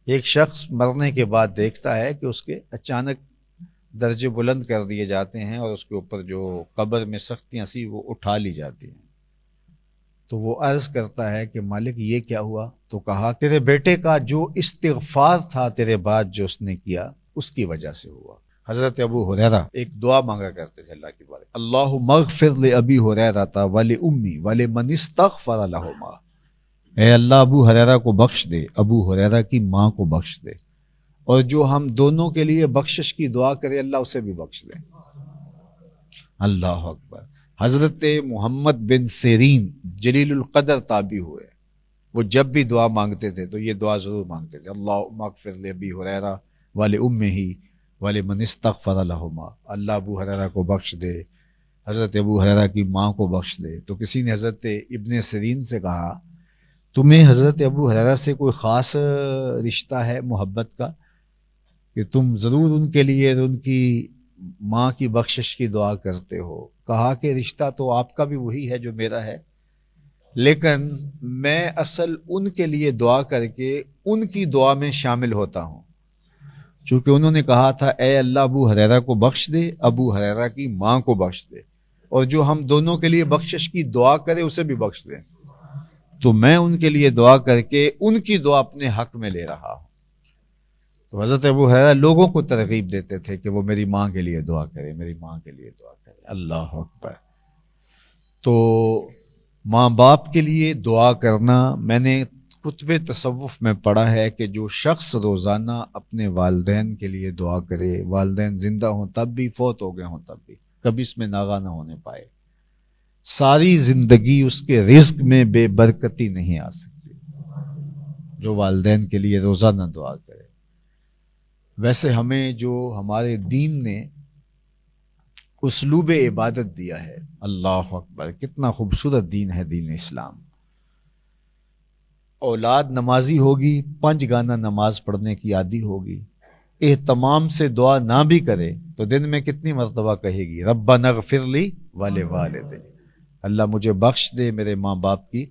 ایک شخص مرنے کے بعد دیکھتا ہے کہ اس کے اچانک درجے بلند کر دیے جاتے ہیں اور اس کے اوپر جو قبر میں سختیاں سی وہ اٹھا لی جاتی ہیں۔ تو وہ عرض کرتا ہے کہ مالک یہ کیا ہوا؟ تو کہا تیرے بیٹے کا جو استغفار تھا تیرے بعد جو اس نے کیا اس کی وجہ سے ہوا۔ حضرت ابو ہریرہ ایک دعا مانگا کرتے تھے اللہ کی بارے، اللہم اغفر لابی ہریرہ ولأمی ولمن استغفر لہما، اے اللہ ابو ہریرہ کو بخش دے، ابو ہریرہ کی ماں کو بخش دے، اور جو ہم دونوں کے لیے بخشش کی دعا کرے اللہ اسے بھی بخش دے۔ اللہ اکبر۔ حضرت محمد بن سیرین جلیل القدر تابعی ہوئے، وہ جب بھی دعا مانگتے تھے تو یہ دعا ضرور مانگتے تھے، اللہم اغفر لابی ہریرہ ولأمہ ولمن استغفر لہما، اللہ ابو ہریرہ کو بخش دے، حضرت ابو ہریرہ کی ماں کو بخش دے۔ تو کسی نے حضرت ابن سیرین سے کہا تمہیں حضرت ابو ہریرہ سے کوئی خاص رشتہ ہے محبت کا کہ تم ضرور ان کے لیے ان کی ماں کی بخشش کی دعا کرتے ہو؟ کہا کہ رشتہ تو آپ کا بھی وہی ہے جو میرا ہے، لیکن میں اصل ان کے لیے دعا کر کے ان کی دعا میں شامل ہوتا ہوں، چونکہ انہوں نے کہا تھا اے اللہ ابو ہریرہ کو بخش دے، ابو ہریرہ کی ماں کو بخش دے، اور جو ہم دونوں کے لیے بخشش کی دعا کرے اسے بھی بخش دے، تو میں ان کے لیے دعا کر کے ان کی دعا اپنے حق میں لے رہا ہوں۔ تو حضرت ابو ہریرہ لوگوں کو ترغیب دیتے تھے کہ وہ میری ماں کے لیے دعا کرے، میری ماں کے لیے دعا کرے۔ اللہ اکبر۔ تو ماں باپ کے لیے دعا کرنا، میں نے کتب تصوف میں پڑھا ہے کہ جو شخص روزانہ اپنے والدین کے لیے دعا کرے، والدین زندہ ہوں تب بھی، فوت ہو گئے ہوں تب بھی، کبھی اس میں ناغہ نہ ہونے پائے، ساری زندگی اس کے رزق میں بے برکتی نہیں آ سکتی جو والدین کے لیے روزانہ دعا کرے۔ ویسے ہمیں جو ہمارے دین نے اسلوب عبادت دیا ہے، اللہ اکبر، کتنا خوبصورت دین ہے دین اسلام۔ اولاد نمازی ہوگی، 5 گانا نماز پڑھنے کی عادی ہوگی، اہتمام سے دعا نہ بھی کرے تو دن میں کتنی مرتبہ کہے گی ربنا اغفر لی ولوالدی، اللہ مجھے بخش دے، میرے ماں باپ کی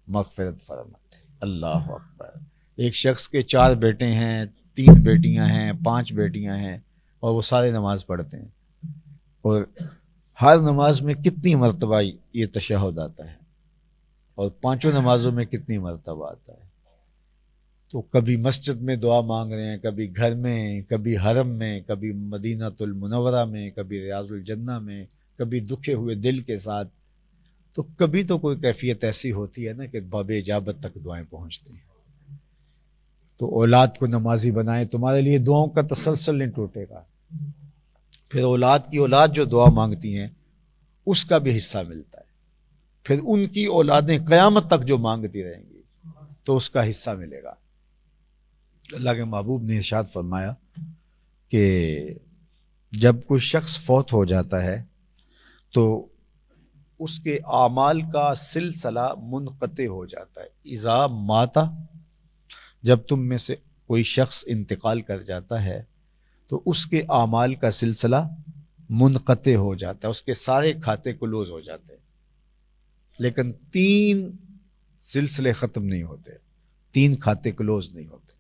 مغفرت فرما دے۔ اللہ اکبر۔ ایک شخص کے 4 بیٹے ہیں، 3 بیٹیاں ہیں، 5 بیٹیاں ہیں، اور وہ سارے نماز پڑھتے ہیں، اور ہر نماز میں کتنی مرتبہ یہ تشہد آتا ہے، اور 5 نمازوں میں کتنی مرتبہ آتا ہے۔ تو کبھی مسجد میں دعا مانگ رہے ہیں، کبھی گھر میں، کبھی حرم میں، کبھی مدینہ المنورہ میں، کبھی ریاض الجنہ میں، کبھی دکھے ہوئے دل کے ساتھ، تو کبھی تو کوئی کیفیت ایسی ہوتی ہے نا کہ باب اجابت تک دعائیں پہنچتی ہیں۔ تو اولاد کو نمازی بنائیں، تمہارے لیے دعاؤں کا تسلسل نہیں ٹوٹے گا، پھر اولاد کی اولاد جو دعا مانگتی ہیں اس کا بھی حصہ ملتا ہے، پھر ان کی اولادیں قیامت تک جو مانگتی رہیں گی تو اس کا حصہ ملے گا۔ اللہ کے محبوب نے ارشاد فرمایا کہ جب کوئی شخص فوت ہو جاتا ہے تو اس کے اعمال کا سلسلہ منقطع ہو جاتا ہے۔ اذا مات، جب تم میں سے کوئی شخص انتقال کر جاتا ہے تو اس کے اعمال کا سلسلہ منقطع ہو جاتا ہے، اس کے سارے کھاتے کلوز ہو جاتے ہیں، لیکن 3 سلسلے ختم نہیں ہوتے، 3 کھاتے کلوز نہیں ہوتے۔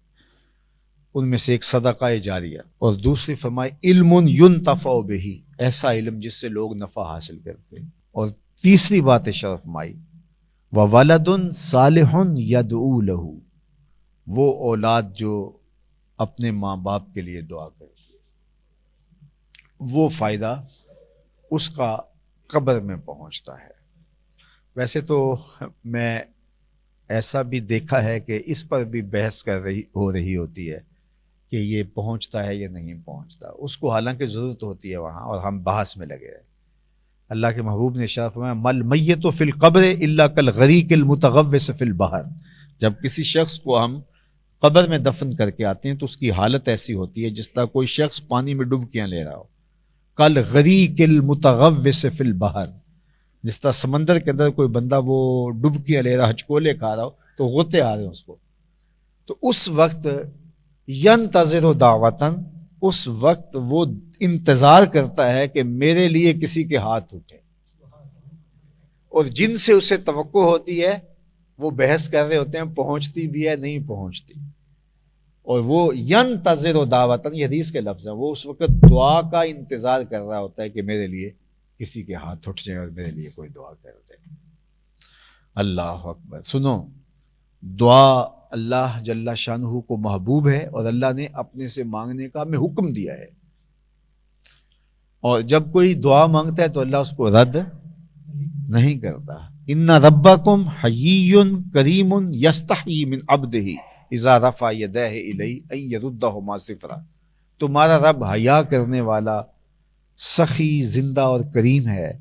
ان میں سے ایک صدقہ جاریہ، اور دوسری فرمائی علم ينتفع به، ایسا علم جس سے لوگ نفع حاصل کرتے ہیں، اور تیسری بات اشارہ فرمائی وولد صالح يدعو له، وہ اولاد جو اپنے ماں باپ کے لیے دعا کرے، وہ فائدہ اس کا قبر میں پہنچتا ہے۔ ویسے تو میں ایسا بھی دیکھا ہے کہ اس پر بھی بحث ہو رہی ہوتی ہے کہ یہ پہنچتا ہے یا نہیں پہنچتا، اس کو حالانکہ ضرورت ہوتی ہے وہاں، اور ہم بحث میں لگے ہیں۔ اللہ کے محبوب نے ارشاد فرمایا مل میت فی القبر الا کالغریق المتغوص فی البحر، جب کسی شخص کو ہم قبر میں دفن کر کے آتے ہیں تو اس کی حالت ایسی ہوتی ہے جس طرح کوئی شخص پانی میں ڈبکیاں لے رہا ہو، کالغریق المتغوص فی البحر، جس طرح سمندر کے اندر کوئی بندہ وہ ڈبکیاں لے رہا، ہچکولے کھا رہا ہو تو غوطے آ رہے ہیں اس کو، تو اس وقت ینتظر دعوتن، اس وقت وہ انتظار کرتا ہے کہ میرے لیے کسی کے ہاتھ اٹھے، اور جن سے اسے توقع ہوتی ہے وہ بحث کر رہے ہوتے ہیں پہنچتی بھی ہے نہیں پہنچتی۔ اور وہ ینتظر دعوتن، یہ حدیث کے لفظ ہیں، وہ اس وقت دعا کا انتظار کر رہا ہوتا ہے کہ میرے لیے کسی کے ہاتھ اٹھ جائے اور میرے لیے کوئی دعا کر دے۔ اللہ اکبر۔ سنو، دعا اللہ جل شانہ کو محبوب ہے اور اللہ نے اپنے سے مانگنے کا ہمیں حکم دیا ہے، اور جب کوئی دعا مانگتا ہے تو اللہ اس کو رد نہیں کرتا۔ ان ربکم حیی کریم یستحیی من عبدہ اذا رفع یدیہ الیہ ان یردہما صفرا۔ تمہارا رب حیا کرنے والا، سخی، زندہ اور کریم ہے۔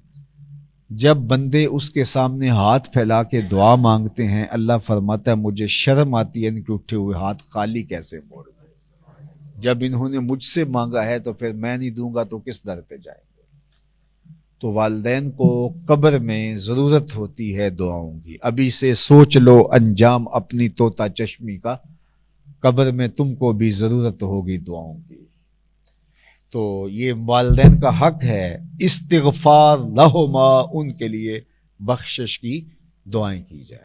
جب بندے اس کے سامنے ہاتھ پھیلا کے دعا مانگتے ہیں، اللہ فرماتا ہے مجھے شرم آتی ہے ان کے اٹھے ہوئے ہاتھ خالی کیسے موڑ دوں۔ جب انہوں نے مجھ سے مانگا ہے تو پھر میں نہیں دوں گا تو کس در پہ جائیں گے؟ تو والدین کو قبر میں ضرورت ہوتی ہے دعاؤں کی۔ ابھی سے سوچ لو انجام اپنی طوطا چشمی کا، قبر میں تم کو بھی ضرورت ہوگی دعاؤں کی۔ تو یہ والدین کا حق ہے، استغفار لہما، ان کے لیے بخشش کی دعائیں کی جائیں۔